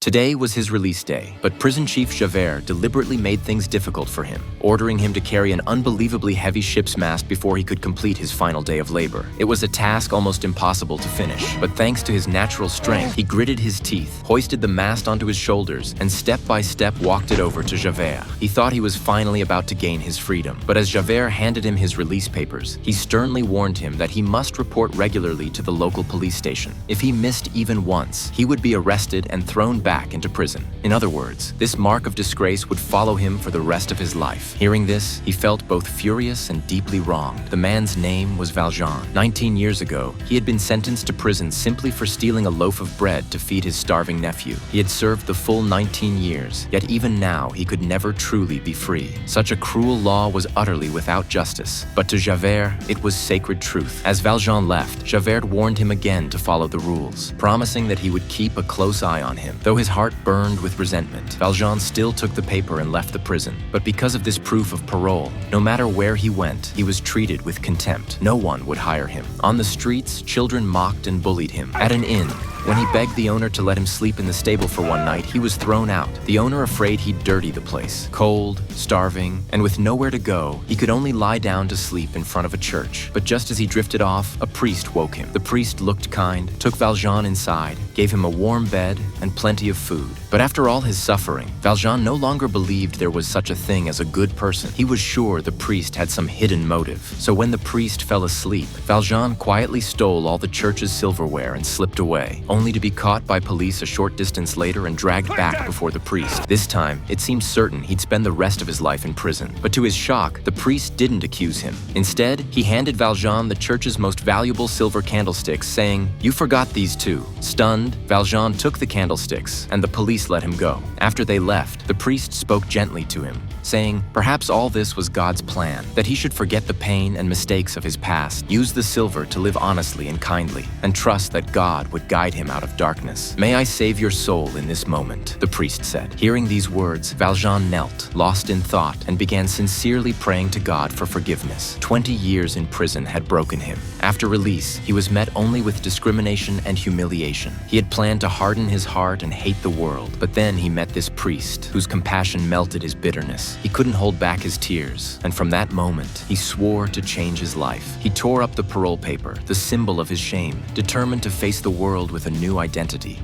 Today was his release day, but prison chief Javert deliberately made things difficult for him, ordering him to carry an unbelievably heavy ship's mast before he could complete his final day of labor. It was a task almost impossible to finish, but thanks to his natural strength, he gritted his teeth, hoisted the mast onto his shoulders, and step by step walked it over to Javert. He thought he was finally about to gain his freedom, but as Javert handed him his release papers, he sternly warned him that he must report regularly to the local police station. If he missed even once, he would be arrested and thrown back into prison. In other words, this mark of disgrace would follow him for the rest of his life. Hearing this, he felt both furious and deeply wronged. The man's name was Valjean. 19 years ago, he had been sentenced to prison simply for stealing a loaf of bread to feed his starving nephew. He had served the full 19 years, yet even now he could never truly be free. Such a cruel law was utterly without justice. But to Javert, it was sacred truth. As Valjean left, Javert warned him again to follow the rules, promising that he would keep a close eye on him. Though his heart burned with resentment, Valjean still took the paper and left the prison. But because of this proof of parole, no matter where he went, he was treated with contempt. No one would hire him. On the streets, children mocked and bullied him. At an inn, when he begged the owner to let him sleep in the stable for one night, he was thrown out, the owner afraid he'd dirty the place. Cold, starving, and with nowhere to go, he could only lie down to sleep in front of a church. But just as he drifted off, a priest woke him. The priest looked kind, took Valjean inside, gave him a warm bed and plenty of food. But after all his suffering, Valjean no longer believed there was such a thing as a good person. He was sure the priest had some hidden motive. So when the priest fell asleep, Valjean quietly stole all the church's silverware and slipped away, only to be caught by police a short distance later and dragged back before the priest. This time, it seemed certain he'd spend the rest of his life in prison. But to his shock, the priest didn't accuse him. Instead, he handed Valjean the church's most valuable silver candlesticks, saying, "You forgot these too." Stunned, Valjean took the candlesticks, and the police let him go. After they left, the priest spoke gently to him, saying, perhaps all this was God's plan, that he should forget the pain and mistakes of his past, use the silver to live honestly and kindly, and trust that God would guide him out of darkness. "May I save your soul in this moment," the priest said. Hearing these words, Valjean knelt, lost in thought, and began sincerely praying to God for forgiveness. 20 years in prison had broken him. After release, he was met only with discrimination and humiliation. He had planned to harden his heart and hate the world, but then he met this priest, whose compassion melted his bitterness. He couldn't hold back his tears, and from that moment, he swore to change his life. He tore up the parole paper, the symbol of his shame, determined to face the world with a new identity.